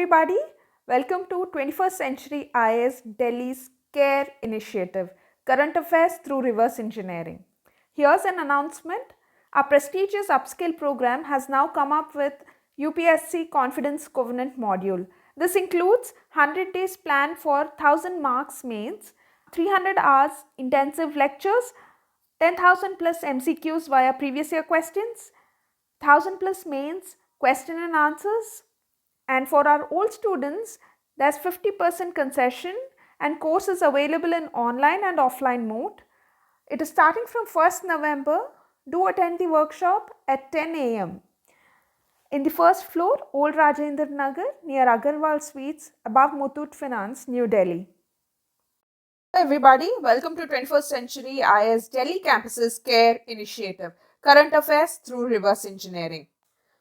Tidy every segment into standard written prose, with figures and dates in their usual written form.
everybody, welcome to 21st Century IAS Delhi's C.A.R.E initiative, Current Affairs through Reverse Engineering. Here's an announcement. Our prestigious upskill program has now come up with UPSC Confidence Covenant module. This includes 100 days plan for 1000 marks mains, 300 hours intensive lectures, 10,000 plus MCQs via previous year questions, 1000 plus mains, question and answers. And for our old students, there's 50% concession and course is available in online and offline mode. It is starting from 1st November. Do attend the workshop at 10 a.m. in the first floor, Old Rajendra Nagar, near Agarwal Suites, above Muthoot Finance, New Delhi. Hello everybody, welcome to 21st Century IAS Delhi Campus's C.A.R.E initiative, Current Affairs through Reverse Engineering.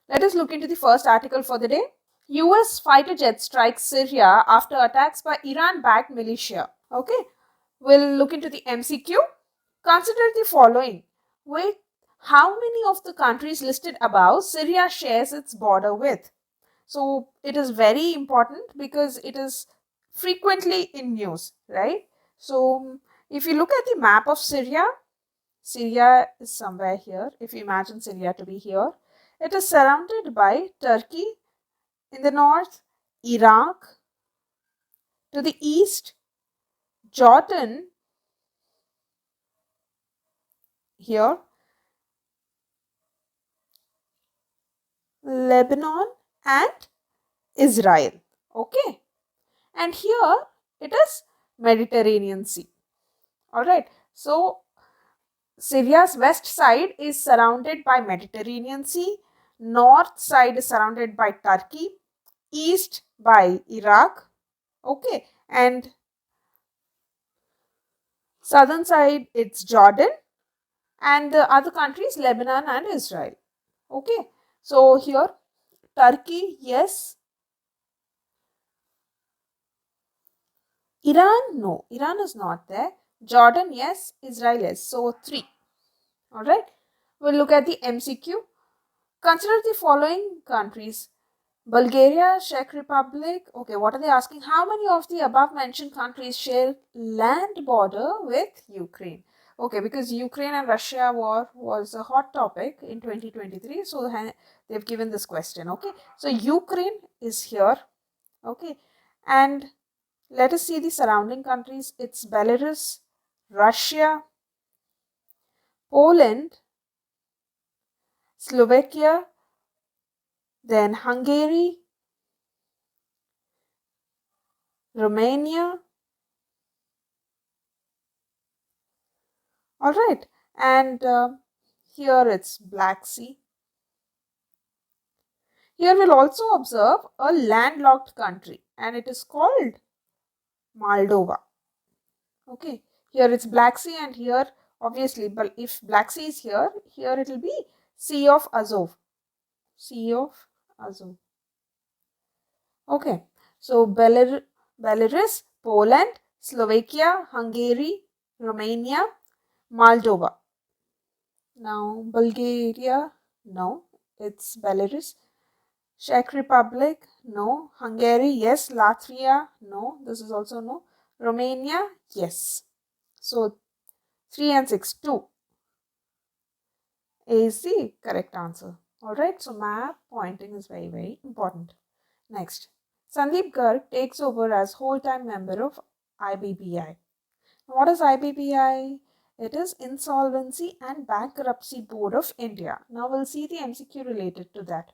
Let us look into the first article for the day. US fighter jet strikes Syria after attacks by Iran-backed militia. Okay, we'll look into the MCQ. Consider the following. With how many of the countries listed above Syria shares its border with? So it is very important because it is frequently in news, right? So if you look at the map of Syria, Syria is somewhere here. If you imagine Syria to be here, it is surrounded by Turkey in the north, Iraq, to the east, Jordan, here, Lebanon and Israel. Okay. And here it is Mediterranean Sea. Alright. So Syria's west side is surrounded by Mediterranean Sea. North side is surrounded by Turkey. East by Iraq. Okay. And southern side it's Jordan. And the other countries Lebanon and Israel. Okay. So here Turkey, yes. Iran, no. Iran is not there. Jordan, yes. Israel, yes. So 3. Alright. We'll look at the MCQ. Consider the following countries. Bulgaria, Czech Republic. Okay, what are they asking? How many of the above mentioned countries share land border with Ukraine? Okay, because Ukraine and Russia war was a hot topic in 2023. So they've given this question. Okay, so Ukraine is here. Okay, and let us see the surrounding countries. It's Belarus, Russia, Poland, Slovakia, then Hungary, Romania. All right, and here it's Black Sea. Here we'll also observe a landlocked country and it is called Moldova. Okay, here it's Black Sea and here obviously, but if Black Sea is here, here it will be Sea of Azov. Sea of Azov. Okay, so Belarus, Poland, Slovakia, Hungary, Romania, Moldova. Now Bulgaria, no, it's Belarus. Czech Republic, no. Hungary, yes. Latvia, no. This is also no. Romania, yes. So 3 and 6, 2 is the correct answer. Alright, so map pointing is very, very important. Next, Sandeep Garg takes over as whole-time member of IBBI. What is IBBI? It is Insolvency and Bankruptcy Board of India. Now we'll see the MCQ related to that.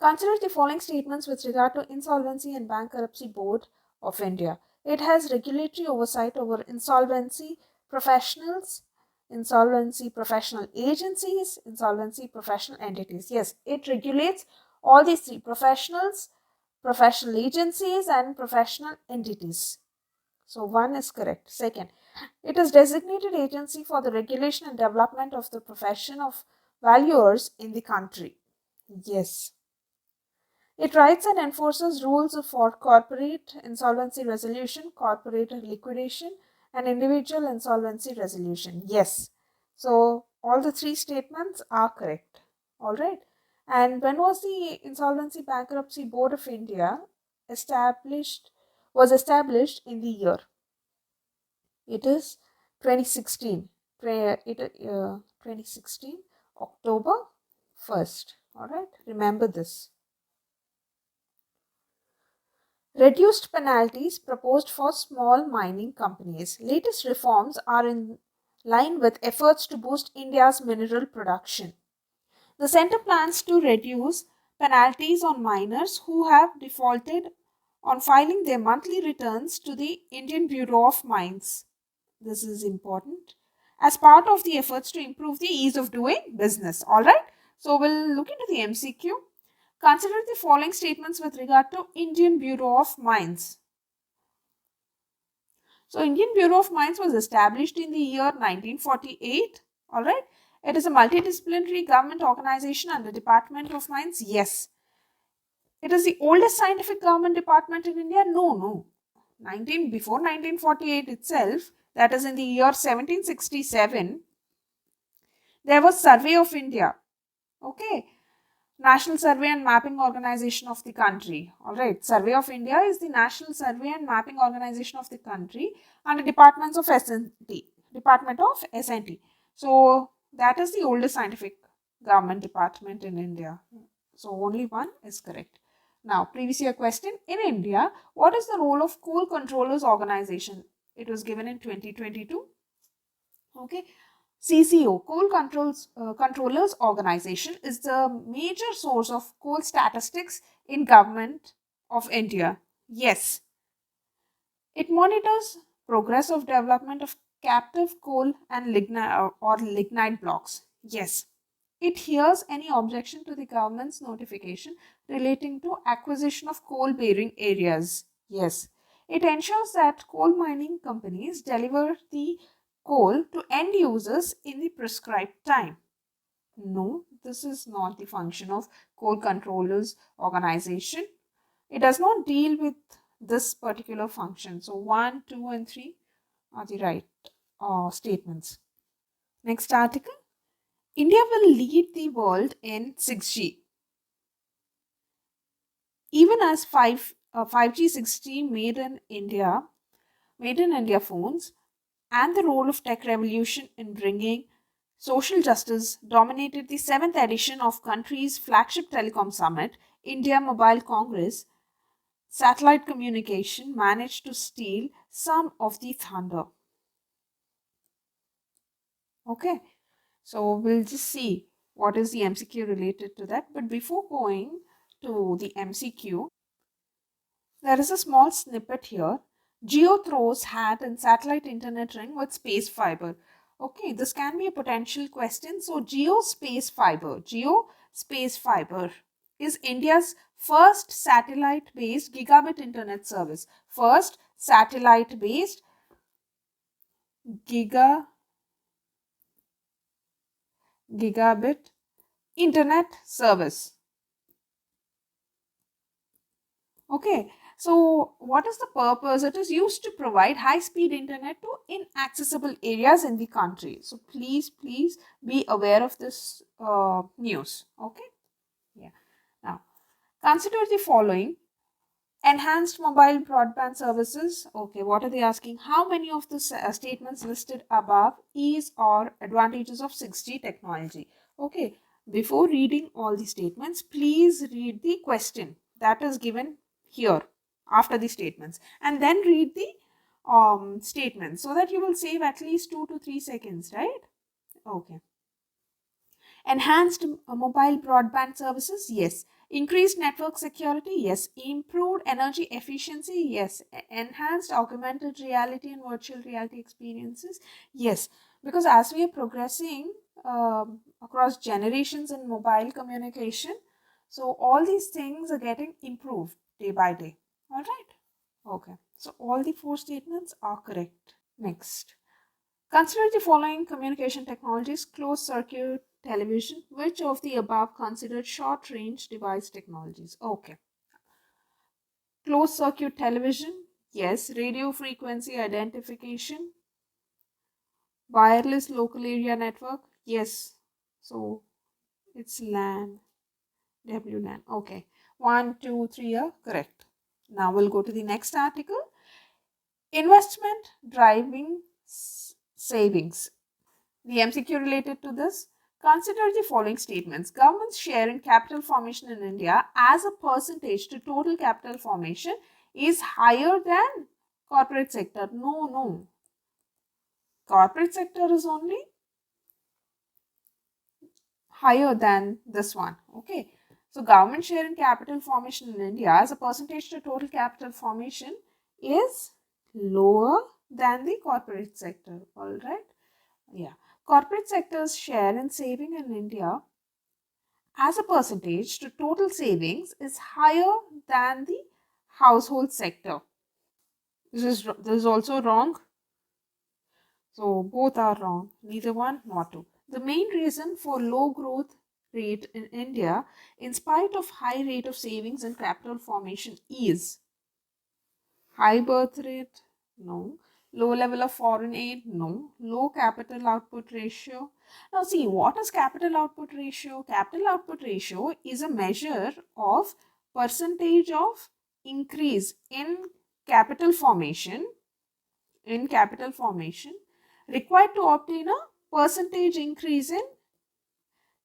Consider the following statements with regard to Insolvency and Bankruptcy Board of India. It has regulatory oversight over insolvency professionals, insolvency professional agencies, insolvency professional entities. Yes, it regulates all these 3: professionals, professional agencies and professional entities. So 1 is correct. Second, it is designated agency for the regulation and development of the profession of valuers in the country. Yes. It writes and enforces rules for corporate insolvency resolution, corporate liquidation, and individual insolvency resolution. Yes. So all the 3 statements are correct. All right. And when was the Insolvency Bankruptcy Board of India was established in the year? It is 2016. 2016, October 1st. All right, remember this. Reduced penalties proposed for small mining companies. Latest reforms are in line with efforts to boost India's mineral production. The centre plans to reduce penalties on miners who have defaulted on filing their monthly returns to the Indian Bureau of Mines. This is important as part of the efforts to improve the ease of doing business. All right. So we'll look into the MCQ. Consider the following statements with regard to Indian Bureau of Mines. So Indian Bureau of Mines was established in the year 1948. All right. It is a multidisciplinary government organization under Department of Mines. Yes. It is the oldest scientific government department in India. No. Before 1948 itself, that is in the year 1767, there was Survey of India. Okay. National Survey and Mapping Organization of the country. Alright, Survey of India is the National Survey and Mapping Organization of the country under Department of S&T. So that is the oldest scientific government department in India. So only one is correct. Now, previous year question. In India, what is the role of Coal Controllers Organization? It was given in 2022. Okay. CCO, Controllers Organization, is the major source of coal statistics in Government of India. Yes. It monitors progress of development of captive coal and lignite blocks. Yes. It hears any objection to the government's notification relating to acquisition of coal-bearing areas. Yes. It ensures that coal mining companies deliver the coal to end users in the prescribed time. No, this is not the function of Coal Controllers Organization. It does not deal with this particular function. So 1, 2 and 3 are the right statements. Next article. India will lead the world in 6G. Even as 5G 6G made in India phones, and the role of tech revolution in bringing social justice dominated the 7th edition of country's flagship telecom summit, India Mobile Congress. Satellite communication managed to steal some of the thunder. Okay, so we'll just see what is the MCQ related to that. But before going to the MCQ, there is a small snippet here. Geo throws hat and satellite internet ring with space fiber. Okay, this can be a potential question. So Geo space fiber is India's first satellite-based gigabit internet service. First satellite-based gigabit internet service. Okay, so what is the purpose? It is used to provide high-speed internet to inaccessible areas in the country. So please be aware of this news. Okay, yeah. Now, consider the following. Enhanced mobile broadband services. Okay, what are they asking? How many of the statements listed above is or advantages of 6G technology? Okay, before reading all the statements, please read the question that is given here after the statements, and then read the statements so that you will save at least 2 to 3 seconds, right? Okay. Enhanced mobile broadband services, yes. Increased network security, yes. Improved energy efficiency, yes. Enhanced augmented reality and virtual reality experiences, yes. Because as we are progressing across generations in mobile communication, so all these things are getting improved day by day. All right. Okay. So all the 4 statements are correct. Next. Consider the following communication technologies: closed circuit television. Which of the above considered short range device technologies? Okay. Closed circuit television, yes. Radio frequency identification, wireless local area network, yes. So it's LAN. W9. Okay. 1, 2, 3 are correct. Now we'll go to the next article. Investment driving savings. The MCQ related to this. Consider the following statements. Government's share in capital formation in India as a percentage to total capital formation is higher than corporate sector. No. Corporate sector is only higher than this one. Okay. So government share in capital formation in India as a percentage to total capital formation is lower than the corporate sector. All right. Yeah. Corporate sector's share in saving in India as a percentage to total savings is higher than the household sector. This is also wrong. So both are wrong. Neither one nor two. The main reason for low growth rate in India, in spite of high rate of savings and capital formation, is high birth rate, no. Low level of foreign aid, no. Low capital output ratio. Now see, what is capital output ratio? Capital output ratio is a measure of percentage of increase in capital formation required to obtain a percentage increase in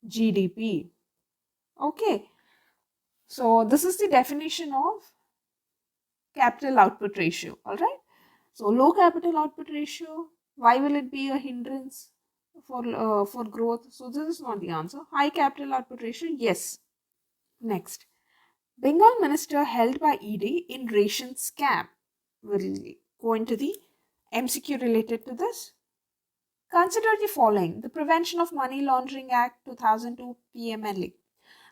GDP. Okay, so this is the definition of capital output ratio. All right. So low capital output ratio. Why will it be a hindrance for growth? So this is not the answer. High capital output ratio. Yes. Next, Bengal minister held by ED in ration scam. We'll go into the MCQ related to this. Consider the following. The Prevention of Money Laundering Act 2002 PMLA.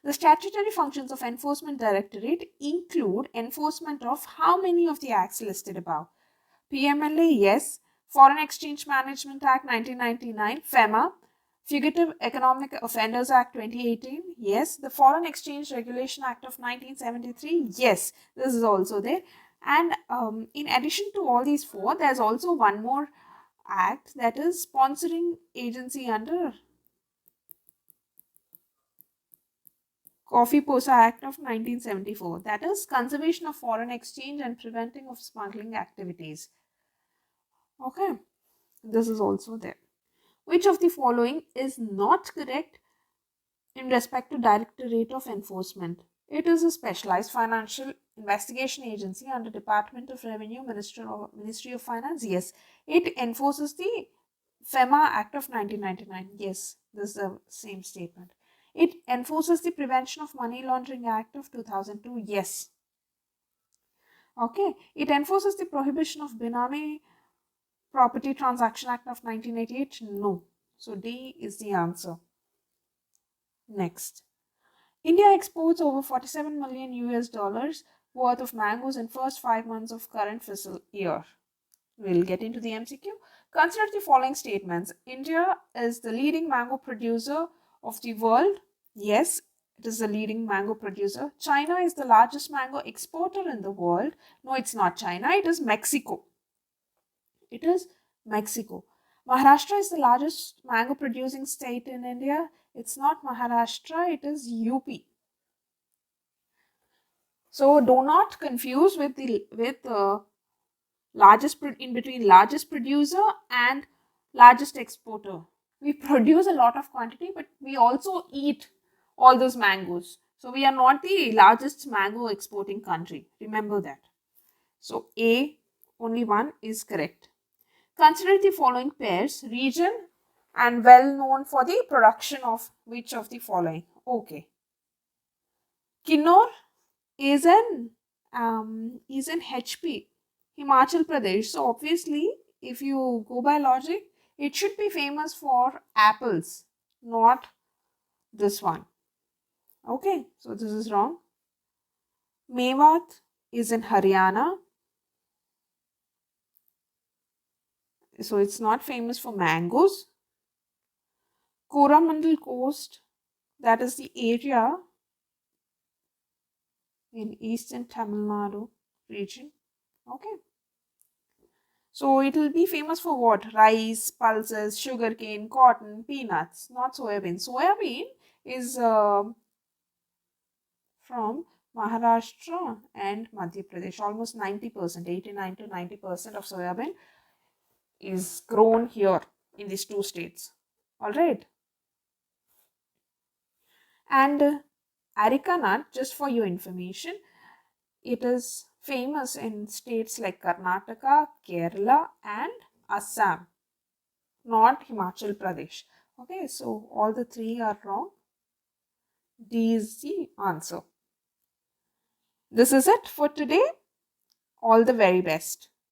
The statutory functions of Enforcement Directorate include enforcement of how many of the acts listed above? PMLA, yes. Foreign Exchange Management Act 1999, FEMA. Fugitive Economic Offenders Act 2018, yes. The Foreign Exchange Regulation Act of 1973, yes. This is also there. And in addition to all these four, there's also one more act, that is sponsoring agency under Coffee Posa Act of 1974, that is conservation of foreign exchange and preventing of smuggling activities. Okay, this is also there. Which of the following is not correct in respect to Directorate of Enforcement? It is a specialized financial investigation agency under Department of Revenue, Ministry of Finance. Yes, it enforces the FEMA Act of 1999. Yes, this is the same statement. It enforces the Prevention of Money Laundering Act of 2002. Yes. Okay. It enforces the Prohibition of Benami Property Transaction Act of 1988. No. So D is the answer. Next. India exports over 47 million US dollars worth of mangoes in first 5 months of current fiscal year. We'll get into the MCQ. Consider the following statements. India is the leading mango producer of the world. Yes, it is the leading mango producer. China is the largest mango exporter in the world. No, it's not China. It is Mexico. It is Mexico. Maharashtra is the largest mango producing state in India. It's not Maharashtra. It is UP. So do not confuse with largest in between largest producer and largest exporter. We produce a lot of quantity, but we also eat all those mangoes. So we are not the largest mango exporting country. Remember that. So A, only one is correct. Consider the following pairs, region and well known for the production of which of the following. Okay. Kinnaur is in HP, Himachal Pradesh. So obviously, if you go by logic, it should be famous for apples, not this one. Okay, so this is wrong. Mewat is in Haryana. So it's not famous for mangoes. Coromandel Coast, that is the area in eastern Tamil Nadu region. Okay. So it will be famous for what? Rice, pulses, sugarcane, cotton, peanuts, not soybean. Soybean is from Maharashtra and Madhya Pradesh. Almost 90%, 89 to 90% of soya bean is grown here in these two states. All right. And areca nut, just for your information, it is famous in states like Karnataka, Kerala, and Assam, not Himachal Pradesh. Okay, so all the three are wrong. D is the answer. This is it for today. All the very best.